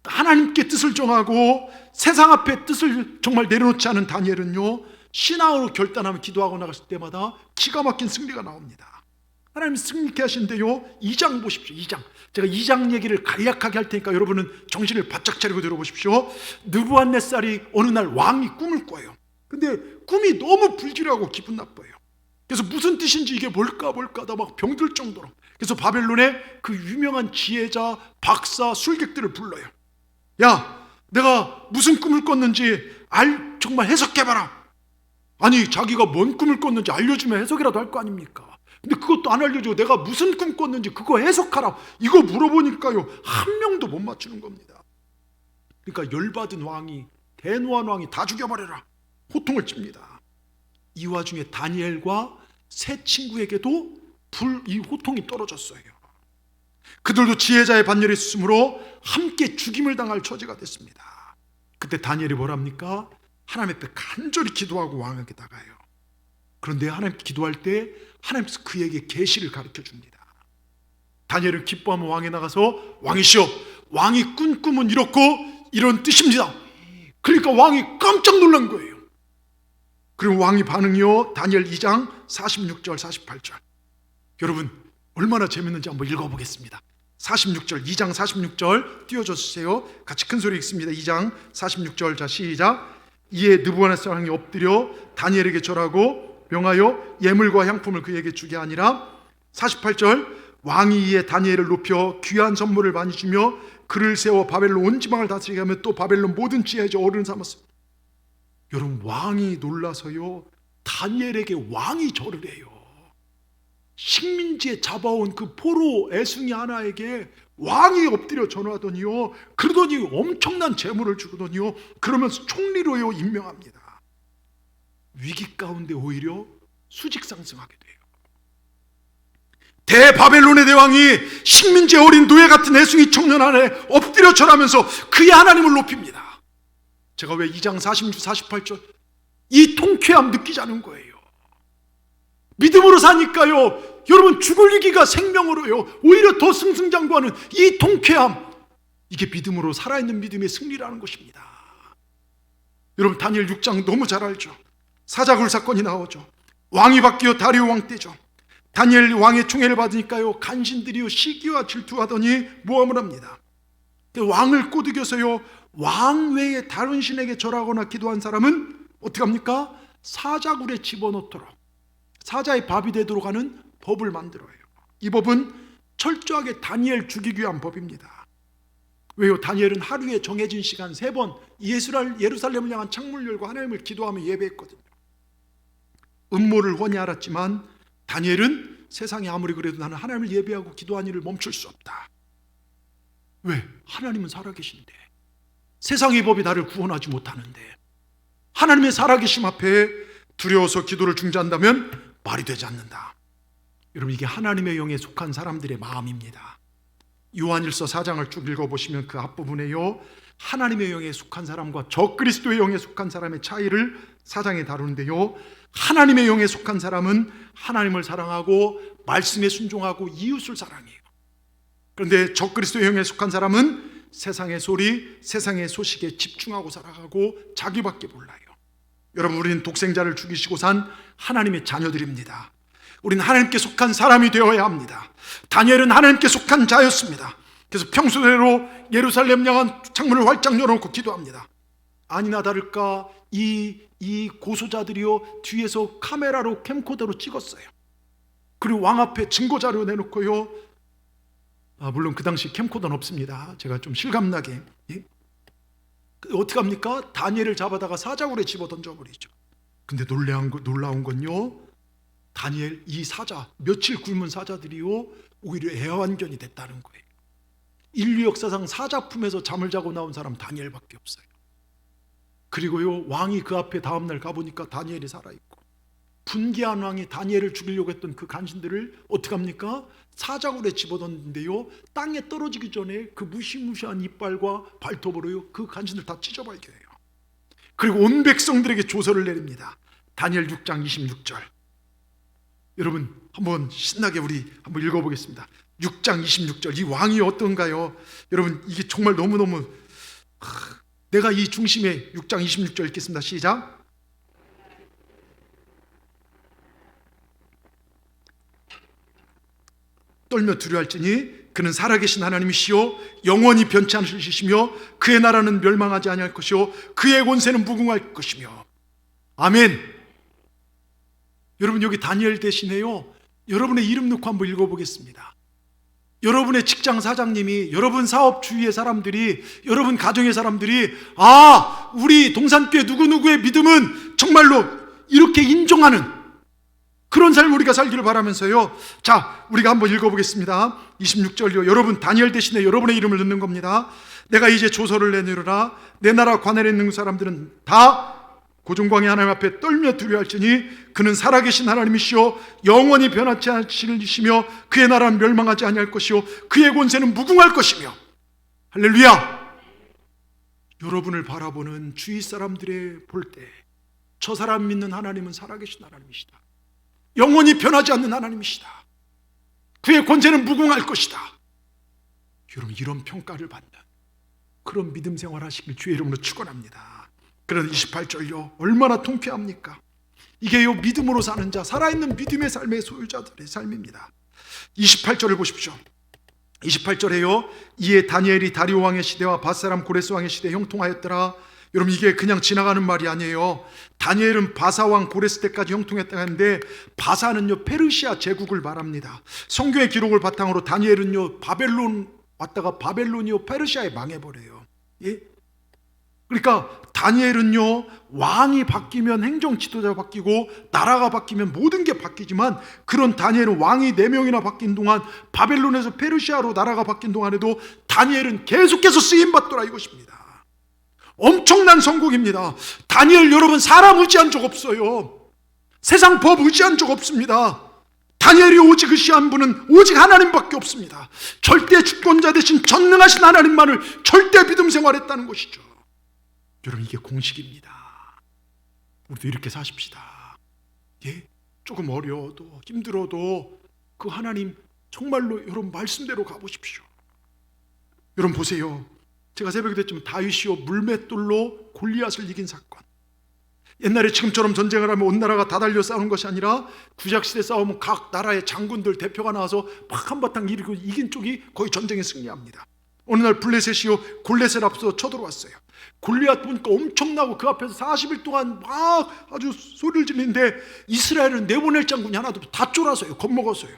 하나님께 뜻을 정하고 세상 앞에 뜻을 정말 내려놓지 않은 다니엘은요, 신앙으로 결단하며 기도하고 나갔을 때마다 기가 막힌 승리가 나옵니다. 하나님 승리케 하신데요, 2장 보십시오. 2장. 제가 2장 얘기를 간략하게 할 테니까 여러분은 정신을 바짝 차리고 들어보십시오. 느부갓네살이 어느 날 왕이 꿈을 꿔요. 근데 꿈이 너무 불길하고 기분 나빠요. 그래서 무슨 뜻인지 이게 뭘까 하다 막 병들 정도로. 그래서 바벨론의 그 유명한 지혜자, 박사, 술객들을 불러요. 야, 내가 무슨 꿈을 꿨는지 정말 해석해봐라. 아니, 자기가 뭔 꿈을 꿨는지 알려주면 해석이라도 할 거 아닙니까? 근데 그것도 안 알려주고 내가 무슨 꿈 꿨는지 그거 해석하라, 이거 물어보니까요, 한 명도 못 맞추는 겁니다. 그러니까 열받은 왕이, 대노한 왕이 다 죽여버려라 호통을 칩니다. 이 와중에 다니엘과 세 친구에게도 이 호통이 떨어졌어요. 그들도 지혜자의 반열에 있으므로 함께 죽임을 당할 처지가 됐습니다. 그때 다니엘이 뭐랍니까? 하나님 앞에 간절히 기도하고 왕에게 나가요. 그런데 하나님께 기도할 때 하나님께서 그에게 계시를 가르쳐 줍니다. 다니엘은 기뻐하며 왕에 나가서, 왕이시여, 왕이 꾼 꿈은 이렇고 이런 뜻입니다. 그러니까 왕이 깜짝 놀란 거예요. 그리고 왕이 반응이요, 다니엘 2장 46절 48절. 여러분, 얼마나 재밌는지 한번 읽어보겠습니다. 46절, 2장 46절 띄워주세요. 같이 큰 소리 읽습니다. 2장 46절, 자 시작. 이에 느부갓네살 왕이 엎드려 다니엘에게 절하고 명하여 예물과 향품을 그에게 주게 하니라. 48절, 왕이 이에 다니엘을 높여 귀한 선물을 많이 주며 그를 세워 바벨론 온 지방을 다스리게 하며 또 바벨론 모든 지혜자 어른을 삼았어. 여러분, 왕이 놀라서요, 다니엘에게 왕이 절을 해요. 식민지에 잡아온 그 포로 애순이 하나에게 왕이 엎드려 전하더니요, 그러더니 엄청난 재물을 주더니요, 그러면서 총리로요 임명합니다. 위기 가운데 오히려 수직 상승하게 돼요. 대바벨론의 대왕이 식민지의 어린 노예 같은 애송이 청년 안에 엎드려 절하면서 그의 하나님을 높입니다. 제가 왜 2장 46, 48절 이 통쾌함 느끼지 않은 거예요. 믿음으로 사니까요, 여러분, 죽을 위기가 생명으로요 오히려 더 승승장구하는 이 통쾌함, 이게 믿음으로 살아있는 믿음의 승리라는 것입니다. 여러분, 다니엘 6장 너무 잘 알죠. 사자굴 사건이 나오죠. 왕이 바뀌어 다리오 왕 때죠. 다니엘 왕의 총애를 받으니까요, 간신들이요 시기와 질투하더니 모함을 합니다. 왕을 꼬드겨서요, 왕 외에 다른 신에게 절하거나 기도한 사람은 어떻게 합니까? 사자굴에 집어넣도록, 사자의 밥이 되도록 하는 법을 만들어요. 이 법은 철저하게 다니엘 죽이기 위한 법입니다. 왜요? 다니엘은 하루에 정해진 시간 3번 예루살렘을 향한 창문을 열고 하나님을 기도하며 예배했거든요. 음모를 훤히 알았지만 다니엘은 세상이 아무리 그래도 나는 하나님을 예배하고 기도하는 일을 멈출 수 없다. 왜? 하나님은 살아계신데, 세상의 법이 나를 구원하지 못하는데 하나님의 살아계심 앞에 두려워서 기도를 중지한다면 말이 되지 않는다. 여러분, 이게 하나님의 영에 속한 사람들의 마음입니다. 요한일서 4장을 쭉 읽어보시면 그 앞부분에요, 하나님의 영에 속한 사람과 적그리스도의 영에 속한 사람의 차이를 4장에 다루는데요, 하나님의 영에 속한 사람은 하나님을 사랑하고 말씀에 순종하고 이웃을 사랑해요. 그런데 적그리스도의 영에 속한 사람은 세상의 소리, 세상의 소식에 집중하고 살아가고 자기밖에 몰라요. 여러분, 우리는 독생자를 죽이시고 산 하나님의 자녀들입니다. 우리는 하나님께 속한 사람이 되어야 합니다. 다니엘은 하나님께 속한 자였습니다. 그래서 평소대로 예루살렘 향한 창문을 활짝 열어놓고 기도합니다. 아니나 다를까 이 고소자들이요, 뒤에서 카메라로 캠코더로 찍었어요. 그리고 왕 앞에 증거자료 내놓고요, 물론 그 당시 캠코더는 없습니다. 제가 좀 실감나게, 어떻게 합니까? 다니엘을 잡아다가 사자굴에 집어 던져버리죠. 근데 놀라운 건요, 다니엘 이 사자, 며칠 굶은 사자들이요, 오히려 애완견이 됐다는 거예요. 인류 역사상 사자품에서 잠을 자고 나온 사람 다니엘밖에 없어요. 그리고요, 왕이 그 앞에 다음날 가보니까 다니엘이 살아있고, 분개한 왕이 다니엘을 죽이려고 했던 그 간신들을 어떻게 합니까? 사자굴에 집어던는데요, 땅에 떨어지기 전에 그 무시무시한 이빨과 발톱으로요, 그 간신들 다 찢어발겨요. 그리고 온 백성들에게 조서를 내립니다. 다니엘 6장 26절. 여러분, 한번 신나게 우리 한번 읽어보겠습니다. 6장 26절. 이 왕이 어떤가요? 여러분, 이게 정말 너무너무, 내가 이 중심에 6장 26절 읽겠습니다. 시작. 떨며 두려워할지니 그는 살아계신 하나님이시요 영원히 변치 않으시며 그의 나라는 멸망하지 아니할 것이요 그의 권세는 무궁할 것이며. 아멘. 여러분, 여기 다니엘 대신에요, 여러분의 이름 넣고 한번 읽어보겠습니다. 여러분의 직장 사장님이, 여러분 사업 주위의 사람들이, 여러분 가정의 사람들이, 우리 동산교회 누구누구의 믿음은 정말로 이렇게 인정하는 그런 삶 우리가 살기를 바라면서요, 자, 우리가 한번 읽어보겠습니다. 26절요. 여러분, 다니엘 대신에 여러분의 이름을 넣는 겁니다. 내가 이제 조서를 내놓으라. 내 나라 관할에 있는 사람들은 다 고종광의 하나님 앞에 떨며 두려워할지니 그는 살아계신 하나님이시요 영원히 변하지 않으시며 그의 나라는 멸망하지 아니할 것이요 그의 권세는 무궁할 것이며. 할렐루야. 여러분을 바라보는 주위 사람들의 볼 때 저 사람 믿는 하나님은 살아계신 하나님이시다, 영원히 변하지 않는 하나님이시다, 그의 권세는 무궁할 것이다. 여러분, 이런 평가를 받는 그런 믿음 생활 하시길 주의 이름으로 축원합니다. 그런데 28절요, 얼마나 통쾌합니까? 이게요, 믿음으로 사는 자, 살아있는 믿음의 삶의 소유자들의 삶입니다. 28절을 보십시오. 28절에요, 이에 다니엘이 다리오 왕의 시대와 밧사람 고레스 왕의 시대에 형통하였더라. 여러분, 이게 그냥 지나가는 말이 아니에요. 다니엘은 바사 왕 고레스 때까지 형통했다고 하는데, 바사는요 페르시아 제국을 말합니다. 성경의 기록을 바탕으로 다니엘은요 바벨론 왔다가 바벨론이요 페르시아에 망해버려요. 예? 그러니까 다니엘은요, 왕이 바뀌면 행정 지도자가 바뀌고 나라가 바뀌면 모든 게 바뀌지만, 그런 다니엘은 왕이 4명이나 바뀐 동안, 바벨론에서 페르시아로 나라가 바뀐 동안에도 다니엘은 계속해서 쓰임받더라 이것입니다. 엄청난 성공입니다. 다니엘, 여러분, 사람 의지한 적 없어요. 세상 법 의지한 적 없습니다. 다니엘이 오직 의지한 분은 오직 하나님밖에 없습니다. 절대 주권자 되신 전능하신 하나님만을 절대 믿음 생활했다는 것이죠. 여러분, 이게 공식입니다. 우리도 이렇게 사십시다. 예? 조금 어려워도 힘들어도 그 하나님 정말로 여러분 말씀대로 가보십시오. 여러분 보세요. 제가 새벽에 됐지만 다윗이요 물맷돌로 골리앗을 이긴 사건. 옛날에 지금처럼 전쟁을 하면 온 나라가 다 달려 싸우는 것이 아니라 구약시대 싸우면 각 나라의 장군들 대표가 나와서 막 한바탕 이기고 이긴 쪽이 거의 전쟁에 승리합니다. 어느 날 블레셋이요 골렛을 앞서 쳐들어왔어요. 골리앗 보니까 엄청나고 그 앞에서 40일 동안 막 아주 소리를 지르는데 이스라엘은 내보낼 장군이 하나도 다 쫄아서요, 겁먹었어요.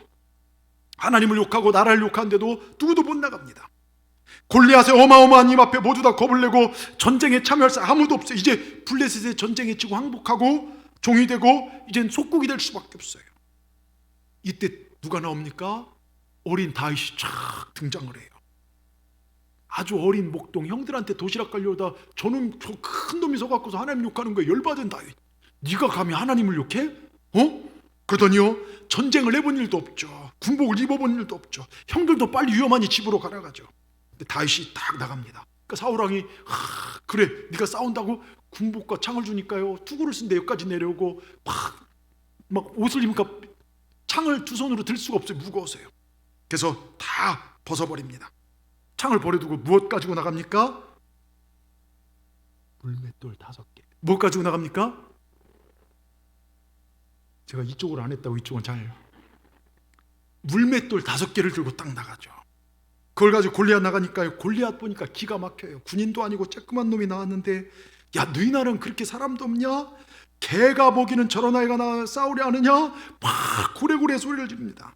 하나님을 욕하고 나라를 욕하는데도 누구도 못 나갑니다. 골리앗의 어마어마한 힘 앞에 모두 다 겁을 내고 전쟁에 참여할 사람 아무도 없어요. 이제 블레셋의 전쟁에 지고 항복하고 종이 되고 이젠 속국이 될 수밖에 없어요. 이때 누가 나옵니까? 어린 다윗이 쫙 등장을 해요. 아주 어린 목동, 형들한테 도시락 가려다 저놈 저 큰 놈이 서갖고서 하나님 욕하는 거에 열받은 다윗. 네가 감히 하나님을 욕해? 그러더니요, 전쟁을 해본 일도 없죠. 군복을 입어본 일도 없죠. 형들도 빨리 위험하니 집으로 가라가죠. 근데 다윗이 딱 나갑니다. 그러니까 사울왕이 그래 네가 싸운다고 군복과 창을 주니까요 투구를 쓴데 여기까지 내려오고 막 옷을 입으니까 창을 두 손으로 들 수가 없어요. 무거워서요. 그래서 다 벗어버립니다. 창을 버려두고 무엇 가지고 나갑니까? 물맷돌 5개. 무엇 가지고 나갑니까? 제가 이쪽으로 안 했다고 이쪽은 잘. 물맷돌 5개를 들고 딱 나가죠. 그걸 가지고 골리앗 나가니까요, 골리앗 보니까 기가 막혀요. 군인도 아니고 쬐끄만 놈이 나왔는데, 야 너희 나라는 그렇게 사람도 없냐? 개가 보기는 저런 아이가 싸우려 하느냐? 막 고래고래 소리를 지릅니다.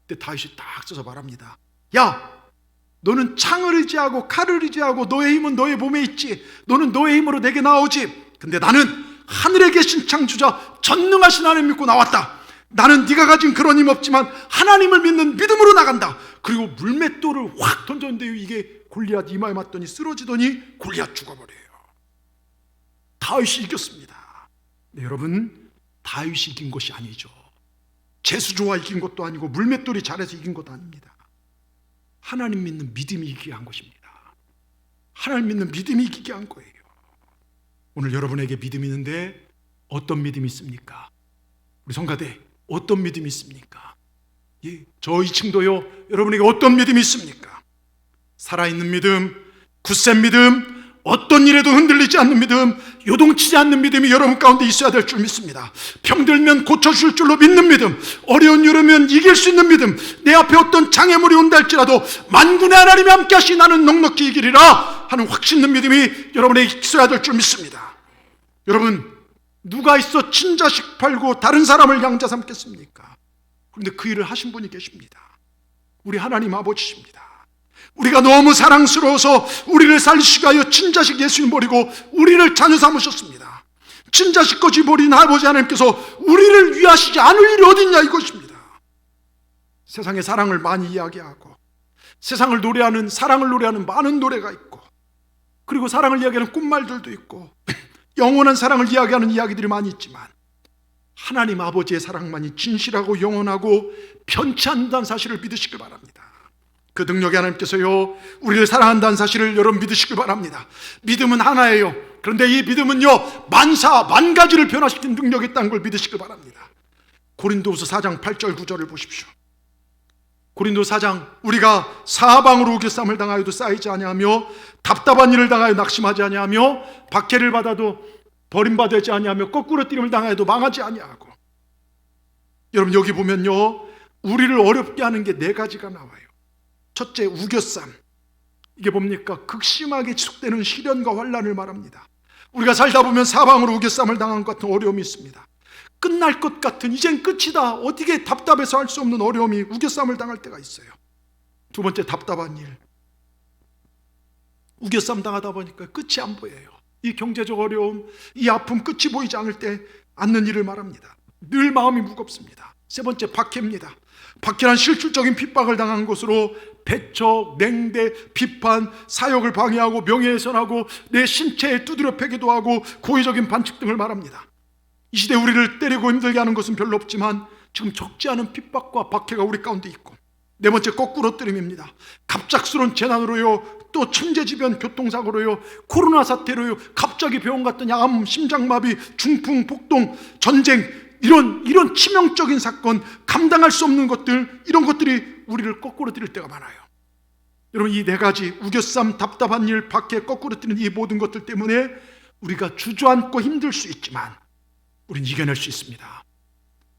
그때 다윗이 딱 서서 말합니다. 야 너는 창을 의지하고 칼을 의지하고 너의 힘은 너의 몸에 있지. 너는 너의 힘으로 내게 나오지. 근데 나는 하늘에 계신 창조자 전능하신 하나님 믿고 나왔다. 나는 네가 가진 그런 힘 없지만 하나님을 믿는 믿음으로 나간다. 그리고 물맷돌을 확 던졌는데 이게 골리앗 이마에 맞더니 쓰러지더니 골리앗 죽어버려요. 다윗이 이겼습니다. 네, 여러분, 다윗이 이긴 것이 아니죠. 제수조와 이긴 것도 아니고 물맷돌이 잘해서 이긴 것도 아닙니다. 하나님 믿는 믿음이 이기게 한 것입니다. 하나님 믿는 믿음이 이기게 한 거예요. 오늘 여러분에게 믿음이 있는데 어떤 믿음이 있습니까? 우리 성가대 어떤 믿음이 있습니까? 예, 저 2층도요. 여러분에게 어떤 믿음이 있습니까? 살아있는 믿음, 굳센 믿음, 어떤 일에도 흔들리지 않는 믿음, 요동치지 않는 믿음이 여러분 가운데 있어야 될 줄 믿습니다. 병들면 고쳐줄 줄로 믿는 믿음, 어려운 일이면 이길 수 있는 믿음, 내 앞에 어떤 장애물이 온다 할지라도 만군의 하나님이 함께 하시 나는 넉넉히 이기리라 하는 확신 있는 믿음이 여러분에게 있어야 될 줄 믿습니다. 여러분, 누가 있어 친자식 팔고 다른 사람을 양자 삼겠습니까? 그런데 그 일을 하신 분이 계십니다. 우리 하나님 아버지십니다. 우리가 너무 사랑스러워서 우리를 살리시기 위하여 친자식 예수님 버리고 우리를 자녀 삼으셨습니다. 친자식 거지 버린 아버지 하나님께서 우리를 위하시지 않을 일이 어딨냐 이것입니다. 세상에 사랑을 많이 이야기하고 세상을 노래하는, 사랑을 노래하는 많은 노래가 있고, 그리고 사랑을 이야기하는 꽃말들도 있고 영원한 사랑을 이야기하는 이야기들이 많이 있지만 하나님 아버지의 사랑만이 진실하고 영원하고 변치 않는다는 사실을 믿으시길 바랍니다. 그 능력의 하나님께서요 우리를 사랑한다는 사실을 여러분 믿으시길 바랍니다. 믿음은 하나예요. 그런데 이 믿음은요 만 가지를 변화시키는 능력이 있다는 걸 믿으시길 바랍니다. 고린도후서 4장 8절 9절을 보십시오. 고린도 4장, 우리가 사방으로 우겨쌈을 당하여도 쌓이지 아니하며 답답한 일을 당하여 낙심하지 아니하며 박해를 받아도 버림받지 아니하며 거꾸로 뛰림을 당하여도 망하지 아니하고. 여러분 여기 보면요 우리를 어렵게 하는 게 4가지가 나와요. 첫째, 우겨쌈. 이게 뭡니까? 극심하게 지속되는 시련과 환난을 말합니다. 우리가 살다 보면 사방으로 우겨쌈을 당한 것 같은 어려움이 있습니다. 끝날 것 같은, 이젠 끝이다, 어떻게 답답해서 할 수 없는 어려움이 우겨쌈을 당할 때가 있어요. 두 번째, 답답한 일. 우겨쌈 당하다 보니까 끝이 안 보여요. 이 경제적 어려움, 이 아픔 끝이 보이지 않을 때 않는 일을 말합니다. 늘 마음이 무겁습니다. 세 번째, 박해입니다. 박해란 실질적인 핍박을 당한 것으로 배척, 냉대, 비판, 사역을 방해하고 명예훼손하고 내 신체에 두드려 패기도 하고 고의적인 반칙 등을 말합니다. 이 시대 우리를 때리고 힘들게 하는 것은 별로 없지만 지금 적지 않은 핍박과 박해가 우리 가운데 있고, 네 번째, 거꾸로 때림입니다. 갑작스러운 재난으로요, 또 천재지변, 교통사고로요, 코로나 사태로요, 갑자기 병원 갔더니 암, 심장마비, 중풍, 폭동, 전쟁, 이런 치명적인 사건, 감당할 수 없는 것들, 이런 것들이 우리를 거꾸로 때릴 때가 많아요. 여러분, 이 4가지 우겨쌈, 답답한 일, 박해, 거꾸로 때리는 이 모든 것들 때문에 우리가 주저앉고 힘들 수 있지만 우린 이겨낼 수 있습니다.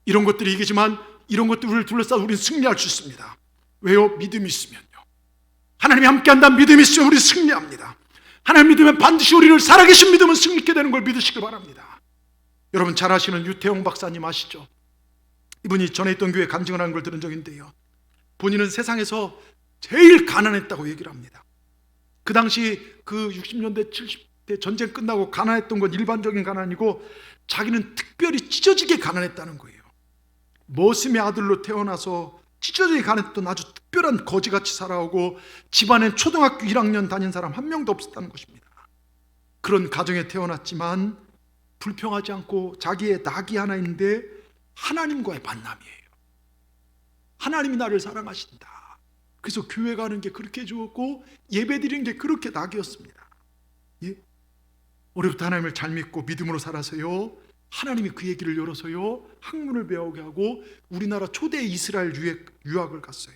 이런 것들이 이기지만 이런 것들을 둘러싸 우리는 승리할 수 있습니다. 왜요? 믿음이 있으면요. 하나님이 함께한다는 믿음이 있으면 우리 승리합니다. 하나님 믿으면 반드시 우리를 살아계신 믿음은 승리케 되는 걸 믿으시길 바랍니다. 여러분 잘 아시는 유태용 박사님 아시죠? 이분이 전에 있던 교회에 간증을 하는 걸 들은 적이 있는데요, 본인은 세상에서 제일 가난했다고 얘기를 합니다. 그 당시 그 60년대 70대 전쟁 끝나고 가난했던 건 일반적인 가난이고 자기는 특별히 찢어지게 가난했다는 거예요. 머슴의 아들로 태어나서 찢어지게 가난했던 아주 특별한 거지같이 살아오고 집안엔 초등학교 1학년 다닌 사람 한 명도 없었다는 것입니다. 그런 가정에 태어났지만 불평하지 않고 자기의 낙이 하나 있는데 하나님과의 만남이에요. 하나님이 나를 사랑하신다. 그래서 교회 가는 게 그렇게 좋았고 예배 드리는 게 그렇게 낙이었습니다. 예? 올해부터 하나님을 잘 믿고 믿음으로 살아서요, 하나님이 그 얘기를 열어서요 학문을 배우게 하고 우리나라 초대 이스라엘 유학을 갔어요.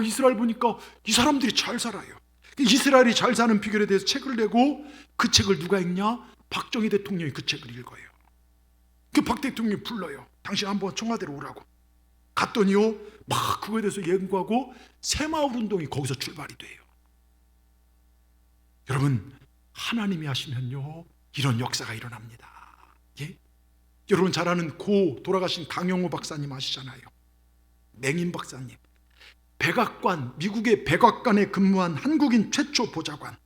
이스라엘 보니까 이 사람들이 잘 살아요. 이스라엘이 잘 사는 비결에 대해서 책을 내고 그 책을 누가 읽냐? 박정희 대통령이 그 책을 읽어요. 그 박 대통령이 불러요. 당신 한번 청와대로 오라고. 갔더니요 막 그거에 대해서 연구하고 새마을 운동이 거기서 출발이 돼요. 여러분, 하나님이 하시면요 이런 역사가 일어납니다. 예? 여러분 잘 아는 고 돌아가신 강영호 박사님 아시잖아요. 맹인 박사님. 백악관, 미국의 백악관에 근무한 한국인 최초 보좌관.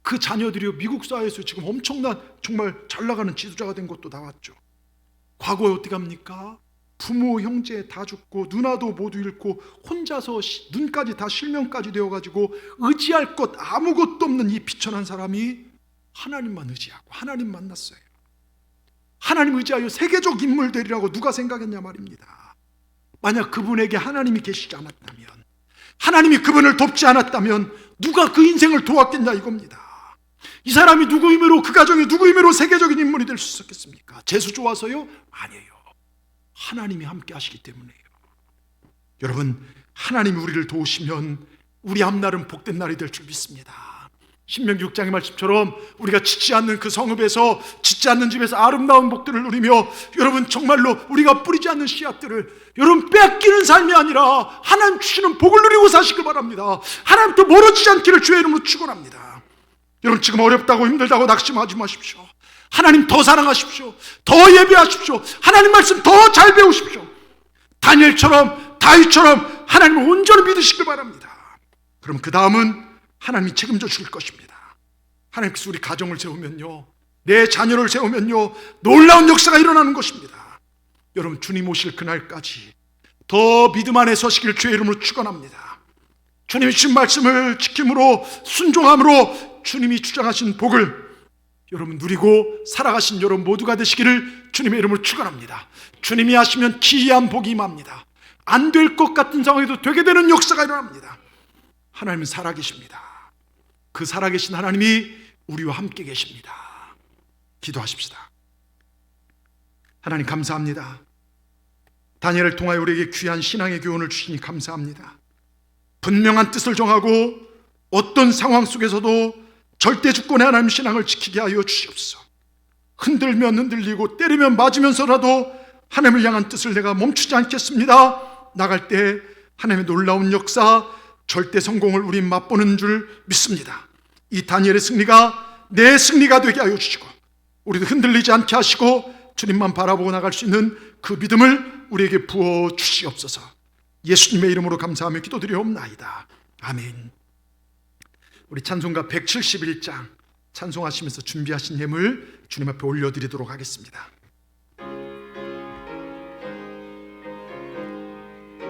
그 자녀들이 미국 사회에서 지금 엄청난 정말 잘 나가는 지도자가 된 것도 나왔죠. 과거에 어떻게 합니까? 부모, 형제 다 죽고 누나도 모두 잃고 혼자서 눈까지 다 실명까지 되어가지고 의지할 것 아무것도 없는 이 비천한 사람이 하나님만 의지하고 하나님 만났어요. 하나님 의지하여 세계적 인물 되리라고 누가 생각했냐 말입니다. 만약 그분에게 하나님이 계시지 않았다면, 하나님이 그분을 돕지 않았다면 누가 그 인생을 도왔겠냐 이겁니다. 이 사람이 누구 힘으로, 그 가정이 누구 힘으로 세계적인 인물이 될 수 있었겠습니까? 재수 좋아서요? 아니에요. 하나님이 함께 하시기 때문에요. 여러분, 하나님이 우리를 도우시면 우리 앞날은 복된 날이 될 줄 믿습니다. 신명기 6장의 말씀처럼 우리가 짓지 않는 그 성읍에서, 짓지 않는 집에서 아름다운 복들을 누리며, 여러분 정말로 우리가 뿌리지 않는 씨앗들을 여러분 뺏기는 삶이 아니라 하나님 주시는 복을 누리고 사시길 바랍니다. 하나님부터 멀어지지 않기를 주의 이름으로 축원합니다. 여러분 지금 어렵다고 힘들다고 낙심하지 마십시오. 하나님 더 사랑하십시오. 더 예배하십시오. 하나님 말씀 더 잘 배우십시오. 다니엘처럼 다윗처럼 하나님을 온전히 믿으시길 바랍니다. 그럼 그 다음은 하나님이 책임져 주실 것입니다. 하나님께서 우리 가정을 세우면요, 내 자녀를 세우면요, 놀라운 역사가 일어나는 것입니다. 여러분 주님 오실 그날까지 더 믿음 안에 서시길 주의 이름으로 축원합니다. 주님이 주신 말씀을 지킴으로 순종함으로 주님이 주장하신 복을 여러분 누리고 살아가신 여러분 모두가 되시기를 주님의 이름으로 축원합니다. 주님이 하시면 기이한 복이 임합니다. 안 될 것 같은 상황에도 되게 되는 역사가 일어납니다. 하나님은 살아계십니다. 그 살아계신 하나님이 우리와 함께 계십니다. 기도하십시다. 하나님 감사합니다. 다니엘을 통하여 우리에게 귀한 신앙의 교훈을 주시니 감사합니다. 분명한 뜻을 정하고 어떤 상황 속에서도 절대 주권의 하나님 신앙을 지키게 하여 주시옵소서. 흔들면 흔들리고 때리면 맞으면서라도 하나님을 향한 뜻을 내가 멈추지 않겠습니다. 나갈 때 하나님의 놀라운 역사, 절대 성공을 우리 맛보는 줄 믿습니다. 이 다니엘의 승리가 내 승리가 되게 하여 주시고 우리도 흔들리지 않게 하시고 주님만 바라보고 나갈 수 있는 그 믿음을 우리에게 부어 주시옵소서. 예수님의 이름으로 감사하며 기도드리옵나이다. 아멘. 우리 찬송가 171장 찬송하시면서 준비하신 예물 주님 앞에 올려드리도록 하겠습니다.